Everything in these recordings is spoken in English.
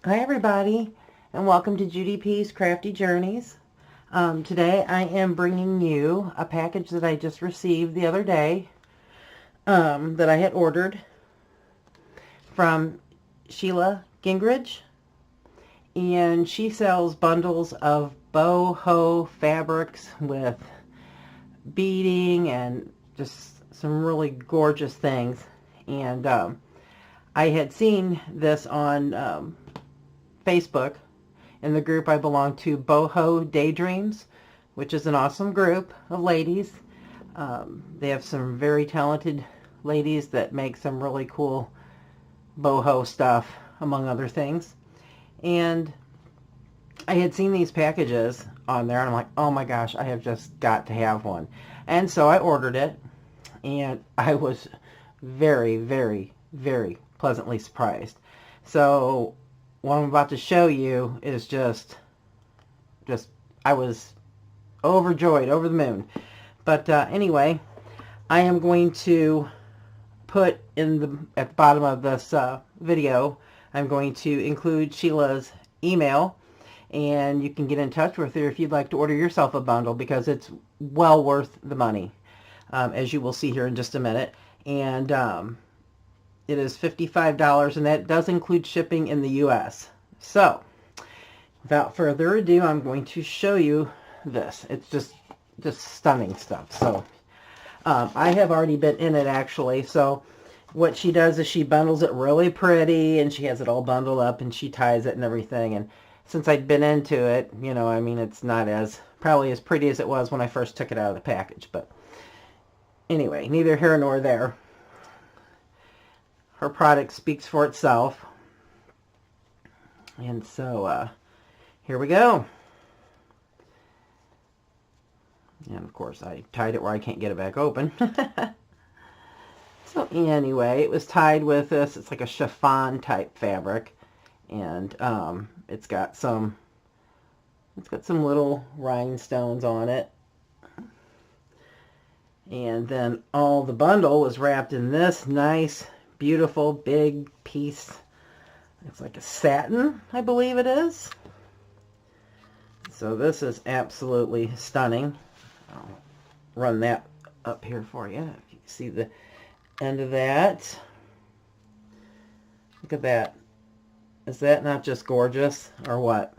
Hi everybody, and welcome to Judy P's Crafty Journeys. Today I am bringing you a package that I just received the other day that I had ordered from Sheila Gingerich, and she sells bundles of Boho Fabrics with beading and just some really gorgeous things. And I had seen this on Facebook in the group I belong to, Boho Daydreams, which is an awesome group of ladies. They have some very talented ladies that make some really cool boho stuff, among other things. And I had seen these packages on there, and I'm like, oh my gosh, I have just got to have one. And so I ordered it, and I was very, very, very pleasantly surprised. So what I'm about to show you is just I was overjoyed, over the moon. But anyway, I am going to put at the bottom of this video, I'm going to include Sheila's email, and you can get in touch with her if you'd like to order yourself a bundle, because it's well worth the money, as you will see here in just a minute. And it is $55, and that does include shipping in the U.S. So, without further ado, I'm going to show you this. It's just stunning stuff. So, I have already been in it, actually. So, what she does is she bundles it really pretty, and she has it all bundled up, and she ties it and everything. And since I'd been into it, you know, I mean, it's not probably as pretty as it was when I first took it out of the package. But anyway, neither here nor there. Her product speaks for itself. And so, here we go. And of course, I tied it where I can't get it back open. So anyway, it was tied with this. It's like a chiffon type fabric. And it's got some little rhinestones on it. And then all the bundle was wrapped in this nice, beautiful, big piece. It's like a satin, I believe it is. So this is absolutely stunning. I'll run that up here for you. If you can see the end of that. Look at that. Is that not just gorgeous, or what?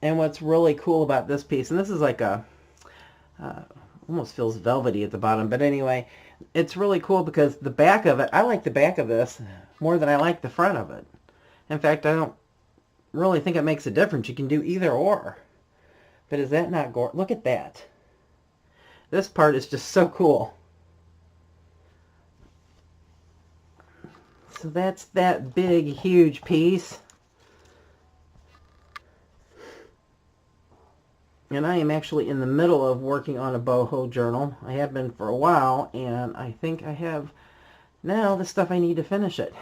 And what's really cool about this piece, and this is like a, almost feels velvety at the bottom, but anyway, it's really cool because the back of it, I like the back of this more than I like the front of it. In fact, I don't really think it makes a difference. You can do either or. But is that not gorgeous? Look at that. This part is just so cool. So that's that big, huge piece. And I am actually in the middle of working on a boho journal. I have been for a while, and I think I have now the stuff I need to finish it.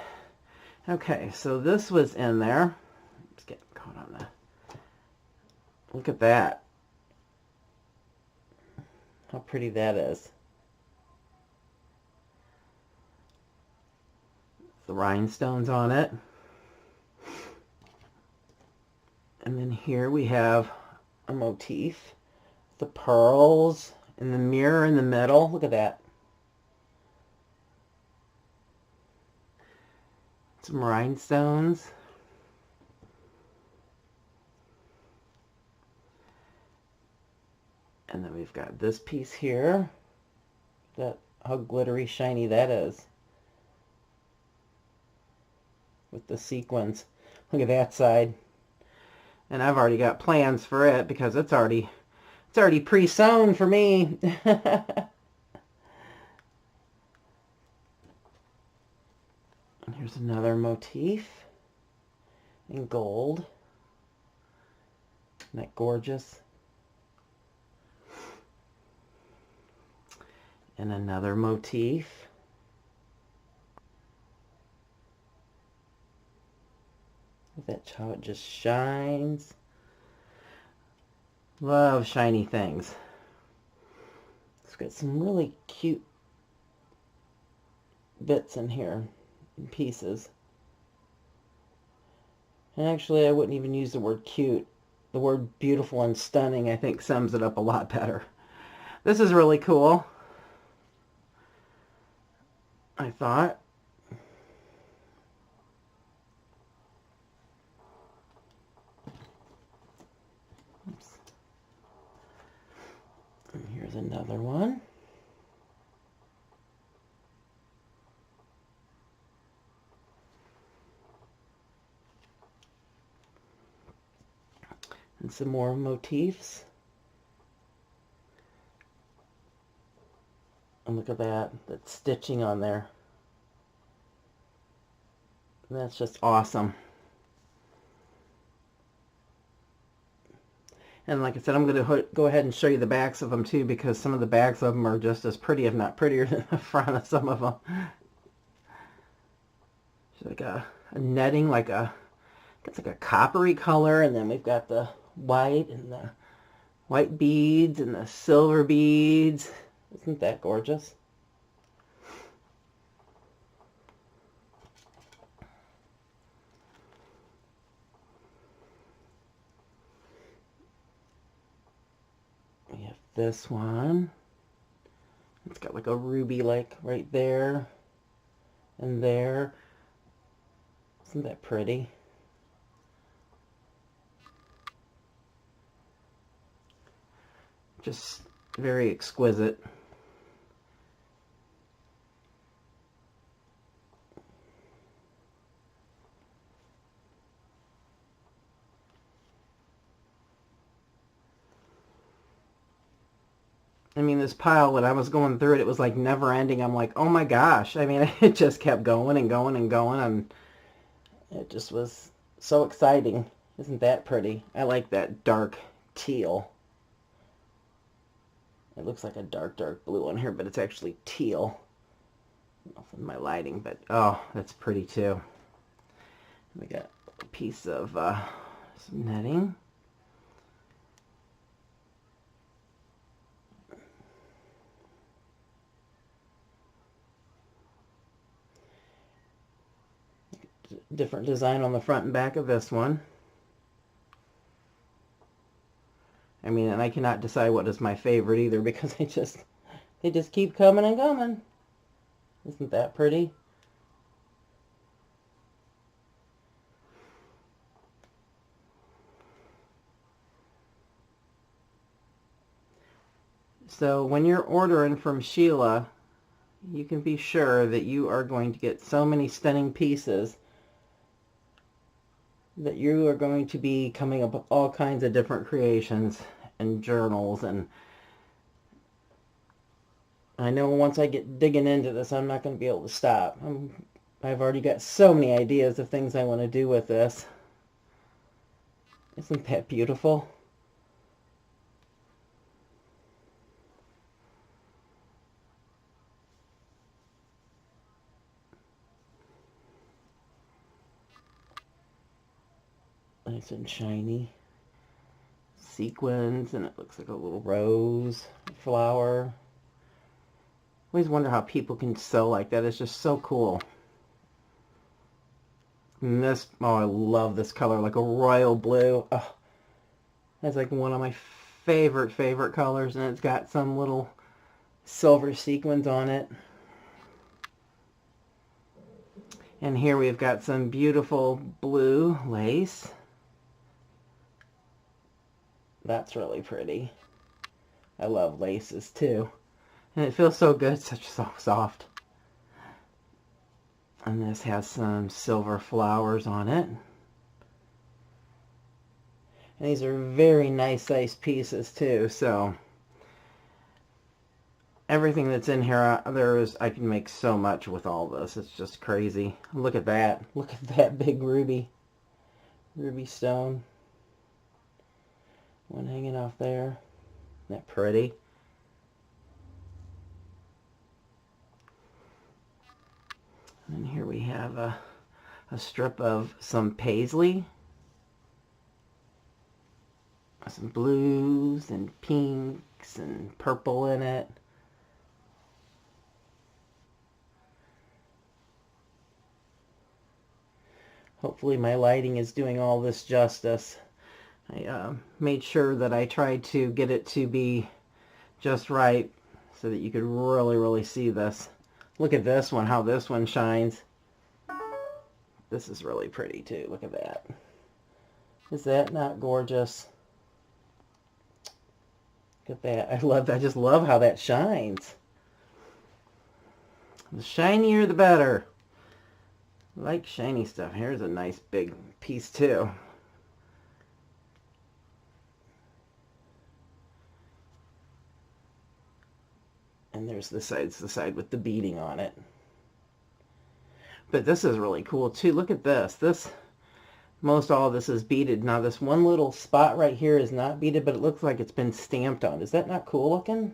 Okay, so this was in there. Just getting caught on that. Look at that. How pretty that is. The rhinestones on it. And then here we have a motif, the pearls, and the mirror in the middle. Look at that. Some rhinestones. And then we've got this piece here. How glittery shiny that is. With the sequins. Look at that side. And I've already got plans for it because it's already pre-sewn for me. And here's another motif in gold. Isn't that gorgeous? And another motif. That's how it just shines. Love shiny things. It's got some really cute bits in here, and pieces. And actually, I wouldn't even use the word cute. The word beautiful and stunning, I think, sums it up a lot better. This is really cool, I thought. Oops. And here's another one. And some more motifs. And look at that stitching on there. That's just awesome. And like I said, I'm going to go ahead and show you the backs of them too, because some of the backs of them are just as pretty, if not prettier, than the front of some of them. It's like a netting, it's like a coppery color, and then we've got the white and the white beads and the silver beads. Isn't that gorgeous? We have this one. It's got like a ruby right there and there. Isn't that pretty? Just very exquisite. I mean, this pile, when I was going through it, it was like never ending. I'm like, oh my gosh. I mean, it just kept going and going and going, and it just was so exciting. Isn't that pretty? I like that dark teal. It looks like a dark blue on here, but it's actually teal. I don't know if in my lighting, but oh, that's pretty too. We got a piece of some netting. Different design on the front and back of this one. I mean, and I cannot decide what is my favorite either, because they just keep coming and coming. Isn't that pretty? So when you're ordering from Sheila, you can be sure that you are going to get so many stunning pieces that you are going to be coming up with all kinds of different creations and journals. And I know once I get digging into this, I'm not going to be able to stop. I've already got so many ideas of things I want to do with this. Isn't that beautiful? Nice and shiny. Sequins, and it looks like a little rose flower. Always wonder how people can sew like that. It's just so cool. And this, oh, I love this color, like a royal blue. Oh, that's like one of my favorite colors, and it's got some little silver sequins on it. And here we've got some beautiful blue lace. That's really pretty. I love laces too. And it feels so good, so soft. And this has some silver flowers on it. And these are very nice sized pieces too, so everything that's in here, I can make so much with all this. It's just crazy. Look at that. Look at that big ruby stone. One hanging off there. Isn't that pretty? And here we have a strip of some paisley. Some blues and pinks and purple in it. Hopefully my lighting is doing all this justice. I made sure that I tried to get it to be just right so that you could really see this. Look at this one, how this one shines. This is really pretty too. Look at that. Is that not gorgeous? Look at that. I just love how that shines. The shinier the better. I like shiny stuff. Here's a nice big piece too. And there's the side with the beading on it. But this is really cool too. Look at this. Most all of this is beaded. Now this one little spot right here is not beaded, but it looks like it's been stamped on. Is that not cool looking?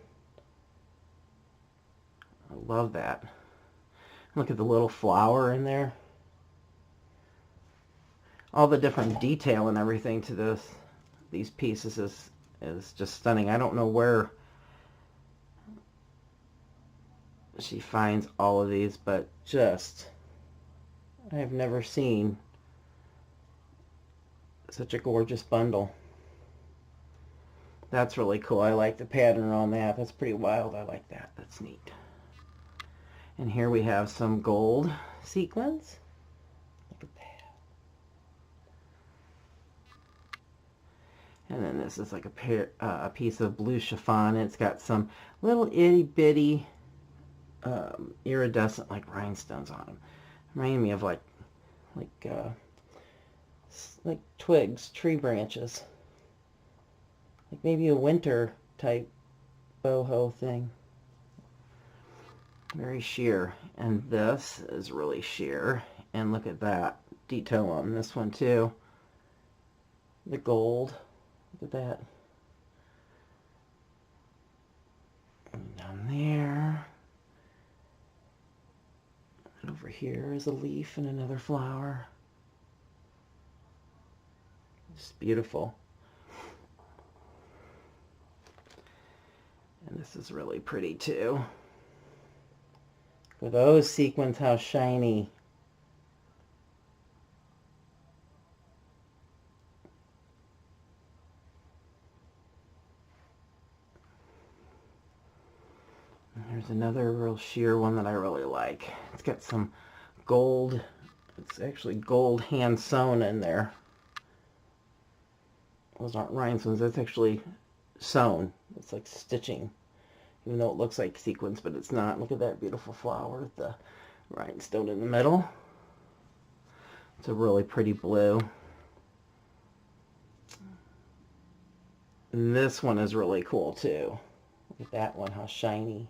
I love that. Look at the little flower in there. All the different detail and everything to these pieces is just stunning. I don't know where she finds all of these, but just I have never seen such a gorgeous bundle. That's really cool. I like the pattern on that. That's pretty wild. I like that. That's neat. And here we have some gold sequins. Look at that. And then this is like a piece of blue chiffon. It's got some little itty bitty iridescent like rhinestones on them. Remind me of like twigs, tree branches. Like maybe a winter type boho thing. Very sheer. And this is really sheer. And look at that detail on this one too. The gold. Look at that. And down there. And over here is a leaf and another flower. It's beautiful. And this is really pretty too. Look at those sequins, how shiny. And there's another real sheer one that I really like. It's got some gold. It's actually gold hand sewn in there. Those aren't rhinestones. That's actually sewn. It's like stitching, even though it looks like sequins, but it's not. Look at that beautiful flower with the rhinestone in the middle. It's a really pretty blue. And this one is really cool too. Look at that one, how shiny.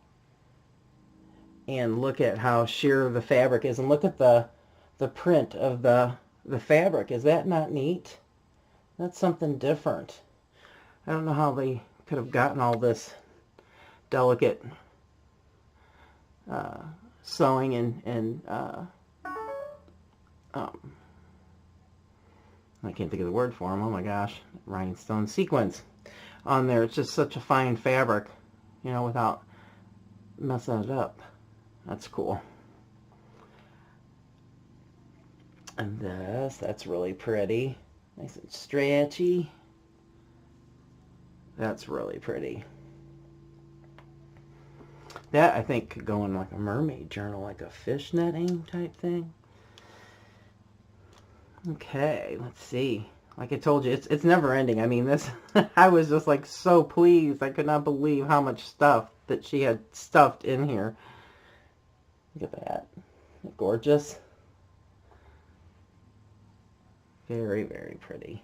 And look at how sheer the fabric is. And look at the print of the fabric. Is that not neat? That's something different. I don't know how they could have gotten all this delicate sewing and I can't think of the word for them. Oh my gosh, rhinestone sequins on there. It's just such a fine fabric, you know, without messing it up. That's cool. And that's really pretty. Nice and stretchy. That's really pretty. That, I think, could go in like a mermaid journal, like a fish netting type thing. Okay, let's see. Like I told you, it's never ending. I mean, this, I was just like so pleased. I could not believe how much stuff that she had stuffed in here. Look at that. Isn't it gorgeous? Very, very pretty.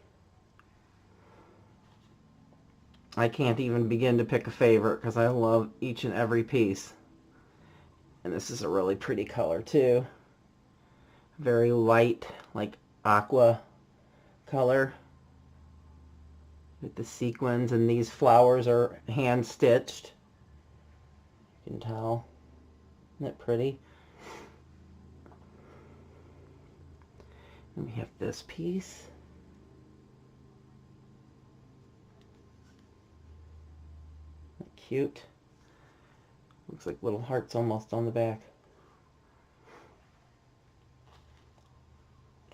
I can't even begin to pick a favorite because I love each and every piece. And this is a really pretty color too. Very light, like aqua color with the sequins, and these flowers are hand stitched. You can tell. Isn't that pretty? And we have this piece. Cute. Looks like little hearts almost on the back.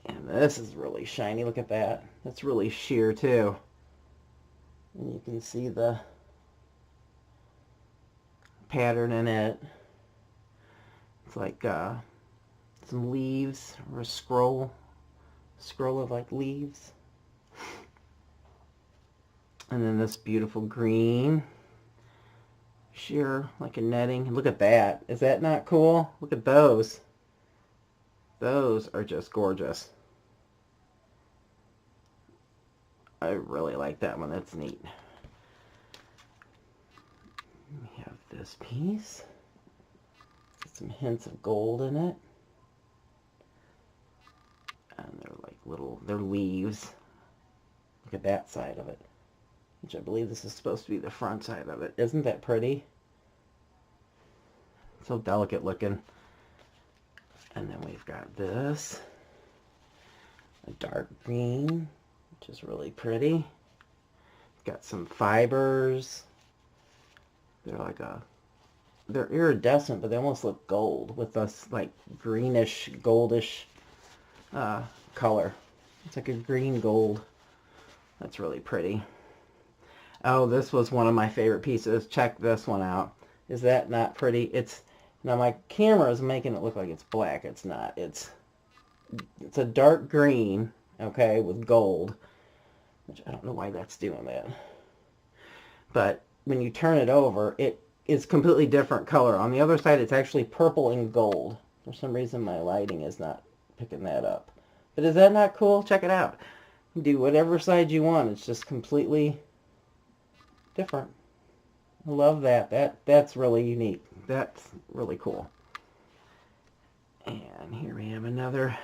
And This is really shiny. Look at that. That's really sheer too. And you can see the pattern in it. It's like some leaves or a scroll of like leaves. And then this beautiful green, sheer like a netting. Look at that. Is that not cool? Look at those. Those are just gorgeous. I really like that one. That's neat. We have this piece. Get some hints of gold in it. And they're like little, they're leaves. Look at that side of it. Which I believe this is supposed to be the front side of it. Isn't that pretty? So delicate looking. And then we've got this. A dark green, which is really pretty. Got some fibers. They're like they're iridescent, but they almost look gold with this like greenish, goldish color. It's like a green gold. That's really pretty. Oh, this was one of my favorite pieces. Check this one out. Is that not pretty? It's, now my camera is making it look like it's black. It's not. It's a dark green, okay, with gold, which I don't know why that's doing that. But when you turn it over, it is completely different color. On the other side, it's actually purple and gold. For some reason, my lighting is not picking that up. But is that not cool? Check it out. You do whatever side you want. It's just completely different. I love that. That's really unique. That's really cool. And here we have another,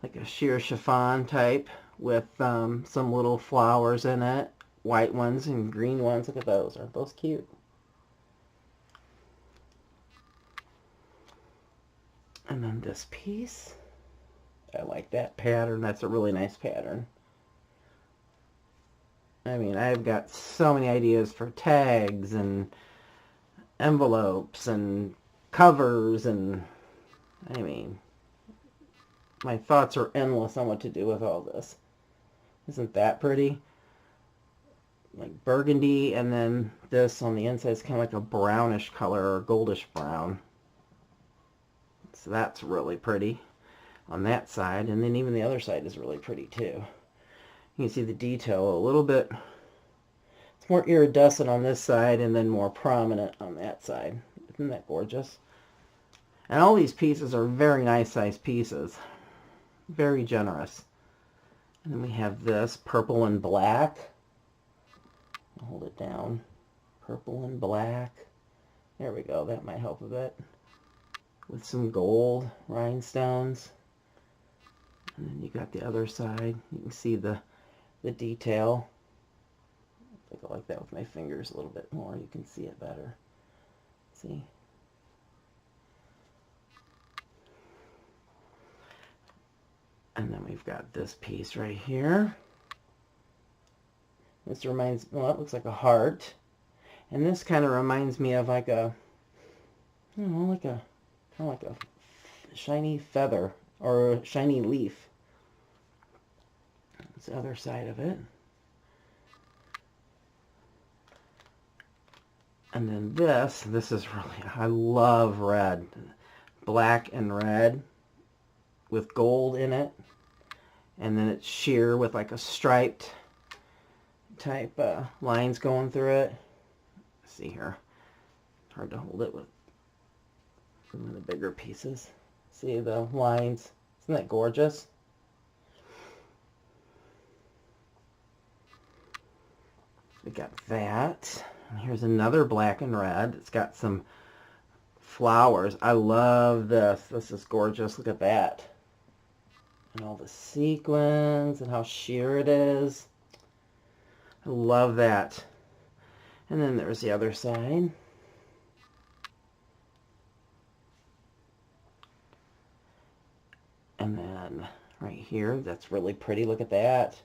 like a sheer chiffon type with some little flowers in it. White ones and green ones. Look at those. Aren't those cute? And then this piece. I like that pattern. That's a really nice pattern. I mean, I've got so many ideas for tags and envelopes and covers, and I mean, my thoughts are endless on what to do with all this. Isn't that pretty? Like burgundy, and then this on the inside is kind of like a brownish color or goldish brown. So that's really pretty on that side, and then even the other side is really pretty too. You can see the detail a little bit. It's more iridescent on this side and then more prominent on that side. Isn't that gorgeous? And all these pieces are very nice sized pieces. Very generous. And then we have this purple and black. I'll hold it down. Purple and black. There we go. That might help a bit. With some gold rhinestones. And then you got the other side. You can see the detail. If I go like that with my fingers a little bit more, you can see it better. See? And then we've got this piece right here. This reminds, well, that looks like a heart. And this kind of reminds me of like a, I don't know, like a, kind of like a shiny feather or a shiny leaf. That's the other side of it. And then this is really, I love red. Black and red with gold in it. And then it's sheer with like a striped type lines going through it. Let's see here. Hard to hold it with some of the bigger pieces. See the lines? Isn't that gorgeous? We got that. And here's another black and red. It's got some flowers. I love this. This is gorgeous. Look at that. And all the sequins and how sheer it is. I love that. And then there's the other side. And then right here, that's really pretty. Look at that.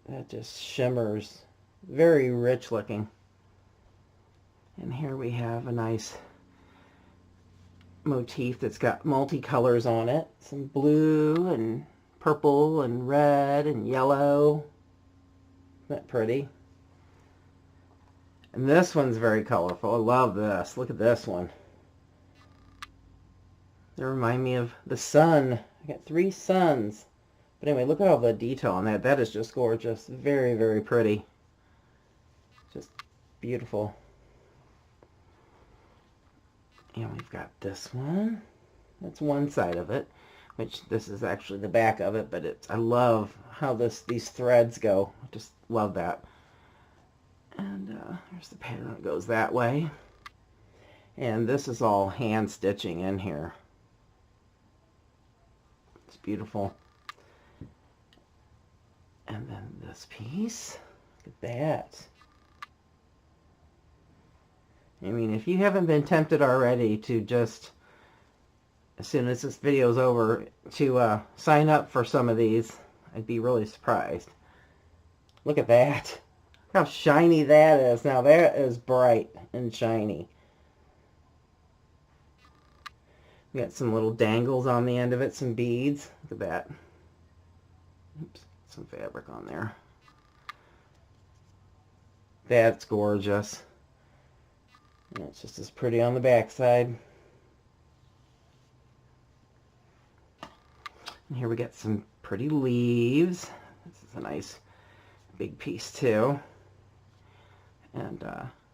That just shimmers. Very rich looking. And here we have a nice motif that's got multicolors on it. Some blue and purple and red and yellow. Isn't that pretty? And this one's very colorful. I love this. Look at this one. They remind me of the sun. I got 3 suns. But anyway, look at all the detail on that. That is just gorgeous. Very, very pretty. Just beautiful. And we've got this one. That's one side of it, which this is actually the back of it, but I love how these threads go. I just love that. And here's the pattern that goes that way. And this is all hand stitching in here. It's beautiful. And then this piece, look at that. I mean, if you haven't been tempted already to just, as soon as this video is over, to sign up for some of these, I'd be really surprised. Look at that. Look how shiny that is. Now that is bright and shiny. We got some little dangles on the end of it, some beads. Look at that. Oops, some fabric on there. That's gorgeous. And it's just as pretty on the back side. And here we got some pretty leaves. This is a nice big piece too. And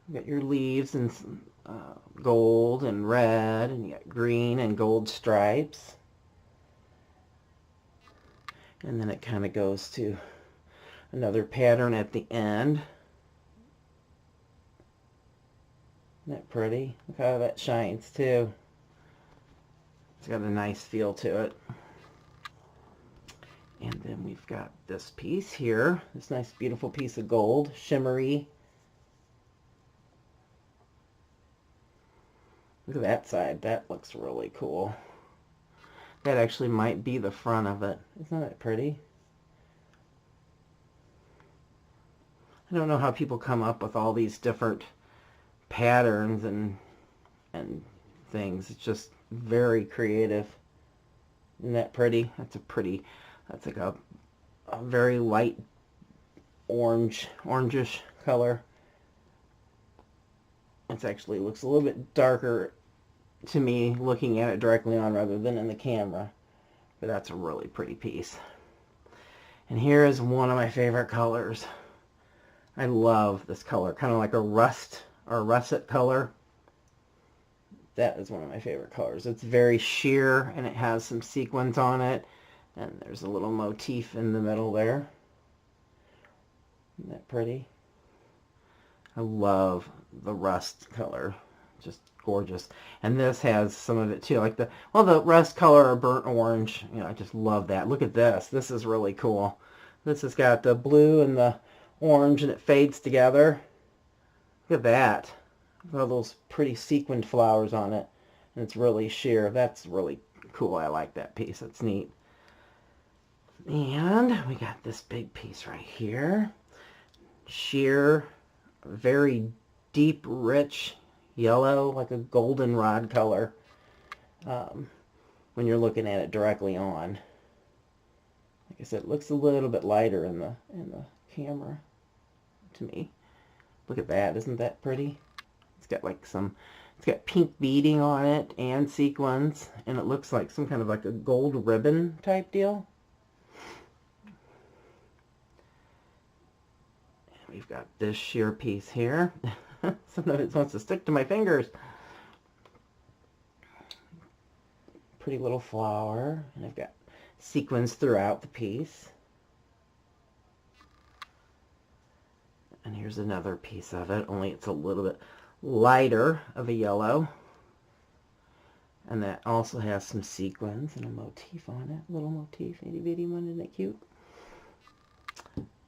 you got your leaves and some gold and red, and you got green and gold stripes. And then it kind of goes to another pattern at the end. Isn't that pretty? Look how that shines too. It's got a nice feel to it. And then we've got this piece here, this nice beautiful piece of gold, shimmery. Look at that side. That looks really cool. That actually might be the front of it. Isn't that pretty? I don't know how people come up with all these different patterns and things. It's just very creative. Isn't that pretty? That's like a very light orangish color. It actually looks a little bit darker to me looking at it directly on rather than in the camera. But that's a really pretty piece. And here is one of my favorite colors. I love this color, kind of like a rust or russet color. That is one of my favorite colors. It's very sheer and it has some sequins on it. And there's a little motif in the middle there. Isn't that pretty? I love the rust color. Just gorgeous. And this has some of it too, like the rust color or burnt orange. You know, I just love that. Look at this. This is really cool. This has got the blue and the orange and it fades together. Look at that. All those pretty sequined flowers on it. And it's really sheer. That's really cool. I like that piece. It's neat. And we got this big piece right here. Sheer, very deep, rich yellow, like a goldenrod color. When you're looking at it directly on. Like I said, it looks a little bit lighter in the camera to me. Look at that. Isn't that pretty? It's got like it's got pink beading on it and sequins, and it looks like some kind of like a gold ribbon type deal. We've got this sheer piece here. Some of it wants to stick to my fingers. Pretty little flower. And I've got sequins throughout the piece. And here's another piece of it, only it's a little bit lighter of a yellow. And that also has some sequins and a motif on it. A little motif, itty bitty one, isn't it cute?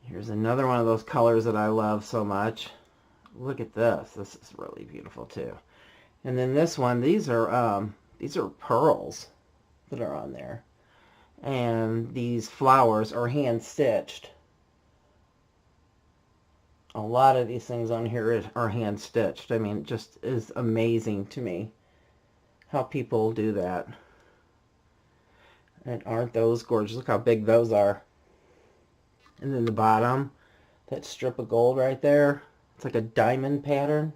Here's another one of those colors that I love so much. Look at this. This is really beautiful too. And then this one, these are pearls that are on there. And these flowers are hand stitched. A lot of these things on here are hand stitched. I mean, it just is amazing to me. how people do that. And aren't those gorgeous? Look how big those are. And then the bottom, that strip of gold right there, it's like a diamond pattern.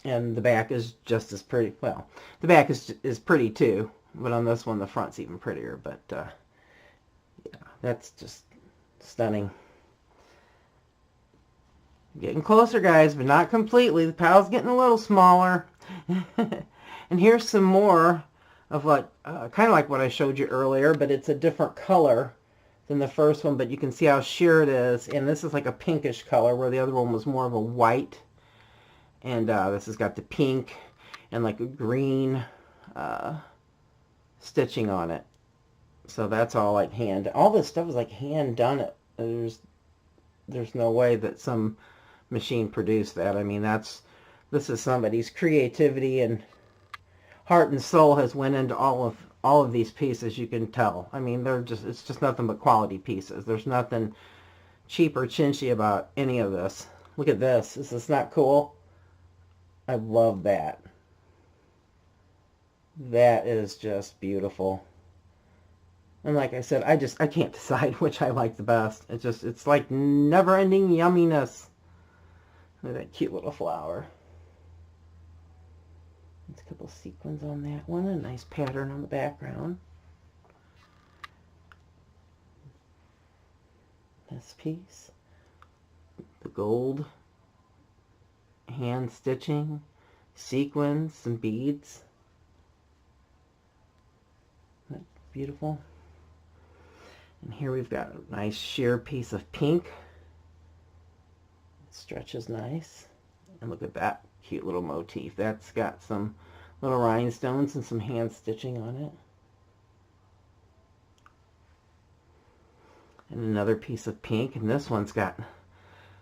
And the back is just as pretty. Well, the back is pretty too, but on this one the front's even prettier. But yeah, that's just stunning. Getting closer, guys, but not completely. The pal's getting a little smaller. And here's some more of what, kind of like what I showed you earlier, but it's a different color than the first one, but you can see how sheer it is. And this is like a pinkish color, where the other one was more of a white. And this has got the pink and like a green stitching on it. So that's all like hand. All this stuff is like hand done. There's no way that some machine produced that. I mean, this is somebody's creativity and heart and soul has went into all of these pieces. You can tell. I mean, it's just nothing but quality pieces. There's nothing cheap or chinchy about any of this. Look at this. Is this not cool? I love that. That is just beautiful. And like I said, I can't decide which I like the best. It's like never-ending yumminess. Look at that cute little flower. There's a couple sequins on that one. A nice pattern on the background. This piece. The gold hand stitching, sequins, some beads. Isn't that beautiful? And here we've got a nice sheer piece of pink. It stretches nice. And look at that cute little motif. That's got some little rhinestones and some hand stitching on it. And another piece of pink. And this one's got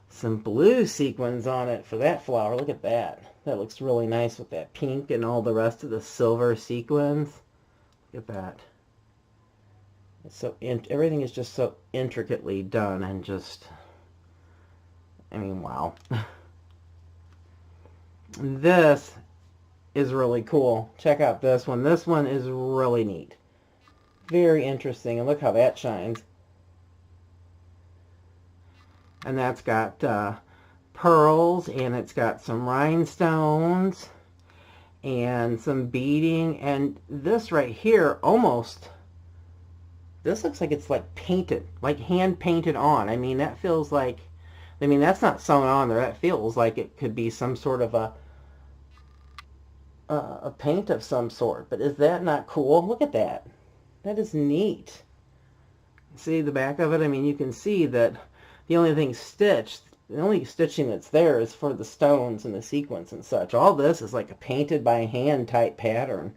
some blue sequins on it for that flower. Look at that. That looks really nice with that pink and all the rest of the silver sequins. Look at that. It's so everything is just so intricately done and just, I mean, wow. This is really cool. Check out this one. This one is really neat. Very interesting. And look how that shines. And that's got pearls, and it's got some rhinestones and some beading. And this right here, almost, this looks like it's like painted, like hand painted on. I mean, that feels like, I mean, that's not sewn on there. That feels like it could be some sort of a paint of some sort. But is that not cool? Look at that. That is neat. See the back of it? I mean, you can see that the only thing stitched, the only stitching that's there is for the stones and the sequins and such. All this is like a painted by hand type pattern.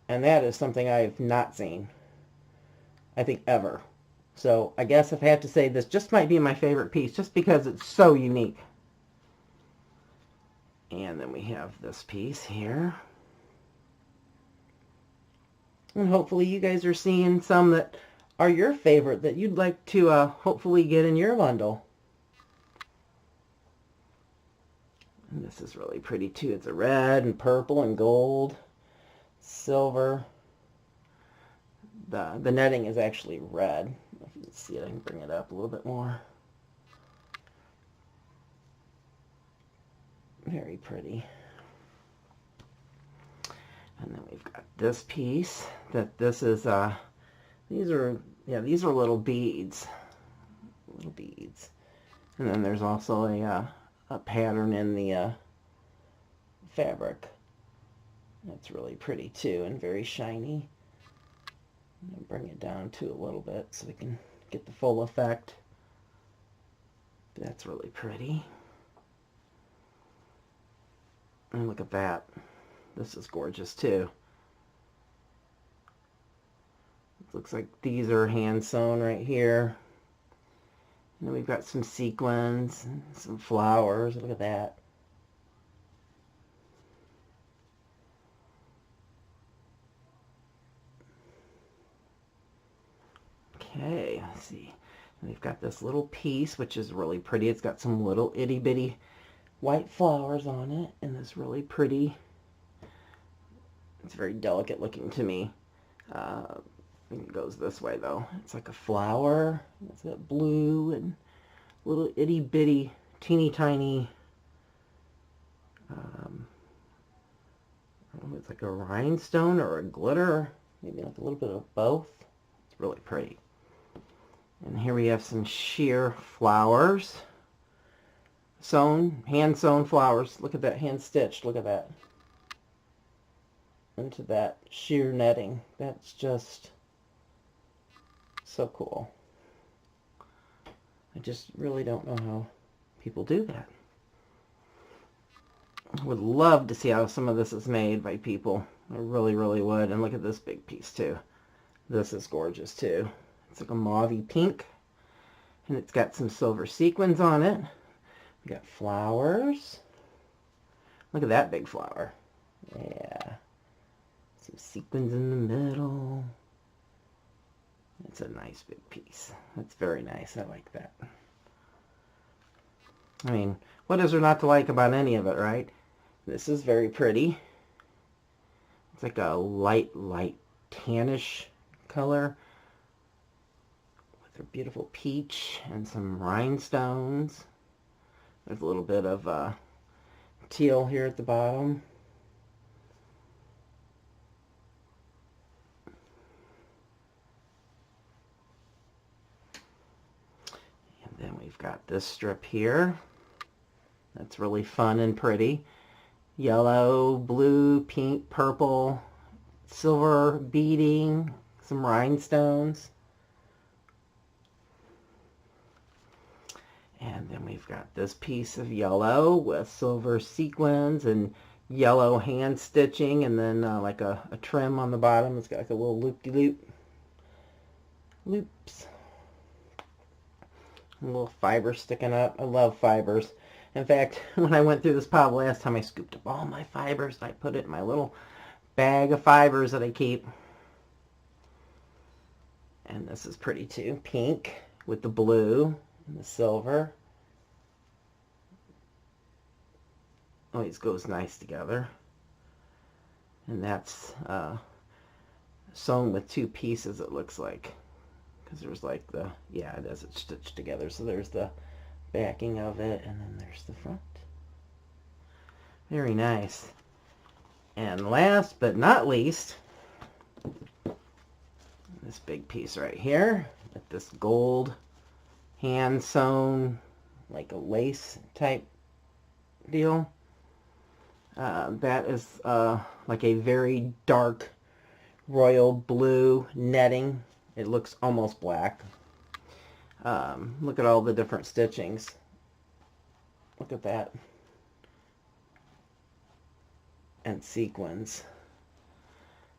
And that is something I've not seen, I think, ever. So I guess if I have to say, this just might be my favorite piece just because it's so unique. And then we have this piece here. And hopefully you guys are seeing some that are your favorite that you'd like to hopefully get in your bundle. And this is really pretty too. It's a red and purple and gold, silver. The netting is actually red. If you can see it, I can bring it up a little bit more. Very pretty. And then we've got this piece that this is these are little beads. Little beads. And then there's also a pattern in the fabric. That's really pretty too and very shiny. I'm going to bring it down to a little bit so we can get the full effect. That's really pretty. And look at that. This is gorgeous too. It looks like these are hand sewn right here. And then we've got some sequins and some flowers. Look at that. Okay, let's see. And we've got this little piece, which is really pretty. It's got some little itty bitty white flowers on it and this really pretty, it's very delicate looking to me. It goes this way though. It's like a flower. It's got blue and little itty bitty teeny tiny, I don't know, it's like a rhinestone or a glitter, maybe like a little bit of both. It's really pretty. And here we have some sheer flowers, sewn, hand sewn flowers. Look at that, hand stitched. Look at that, into that sheer netting. That's just so cool. I just really don't know how people do that. I would love to see how some of this is made by people. I really, really would. And look at this big piece too. This is gorgeous too. It's like a mauvey pink. And it's got some silver sequins on it. We got flowers. Look at that big flower. Yeah. Some sequins in the middle. It's a nice big piece. That's very nice. I like that. I mean, what is there not to like about any of it, right? This is very pretty. It's like a light tannish color with a beautiful peach and some rhinestones. There's a little bit of teal here at the bottom. And then we've got this strip here. That's really fun and pretty. Yellow, blue, pink, purple, silver beading, some rhinestones. And then we've got this piece of yellow with silver sequins and yellow hand stitching, and then like a trim on the bottom. It's got like a little loop-de-loop. Loops. A little fiber sticking up. I love fibers. In fact, when I went through this pile last time, I scooped up all my fibers and I put it in my little bag of fibers that I keep. And this is pretty too. Pink with the blue and the silver. Always goes nice together. And that's sewn with two pieces, it looks like. Because there's like the, yeah, it is. It's stitched together. So there's the backing of it, and then there's the front. Very nice. And last but not least, this big piece right here with this gold hand sewn, like a lace type deal. That is like a very dark royal blue netting. It looks almost black. Look at all the different stitchings. Look at that. And sequins.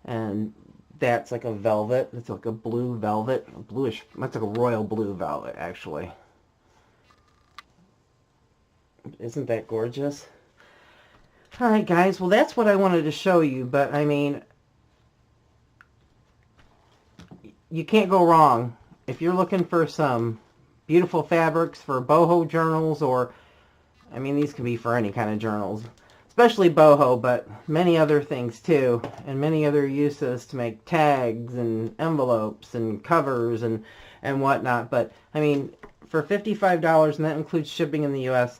And that's like a velvet. It's like a blue velvet. A bluish, that's like a royal blue velvet, actually. Isn't that gorgeous? Alright, guys. Well, that's what I wanted to show you. But, I mean, you can't go wrong. If you're looking for some beautiful fabrics for boho journals, or, I mean, these can be for any kind of journals, especially boho, but many other things too, and many other uses to make tags and envelopes and covers and whatnot. But, I mean, for $55, and that includes shipping in the U.S.,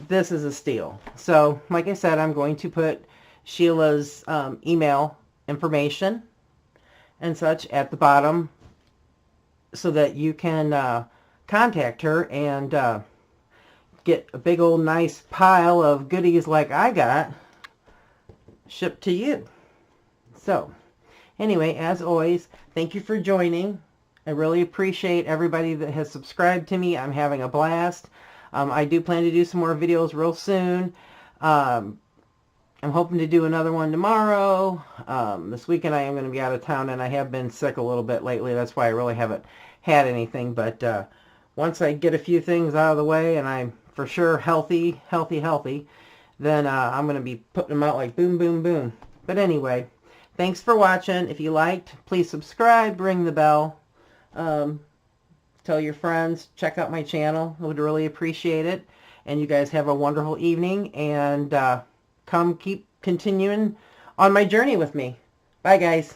this is a steal. So, like I said, I'm going to put Sheila's email information and such at the bottom, so that you can contact her and get a big old nice pile of goodies like I got shipped to you. So, anyway, as always, thank you for joining. I really appreciate everybody that has subscribed to me. I'm having a blast. I do plan to do some more videos real soon. I'm hoping to do another one tomorrow. This weekend I am going to be out of town, and I have been sick a little bit lately. That's why I really haven't had anything. But once I get a few things out of the way and I'm for sure healthy, then I'm going to be putting them out like boom, boom, boom. But anyway, thanks for watching. If you liked, please subscribe, ring the bell. Tell your friends, check out my channel. I would really appreciate it. And you guys have a wonderful evening, and keep continuing on my journey with me. Bye, guys.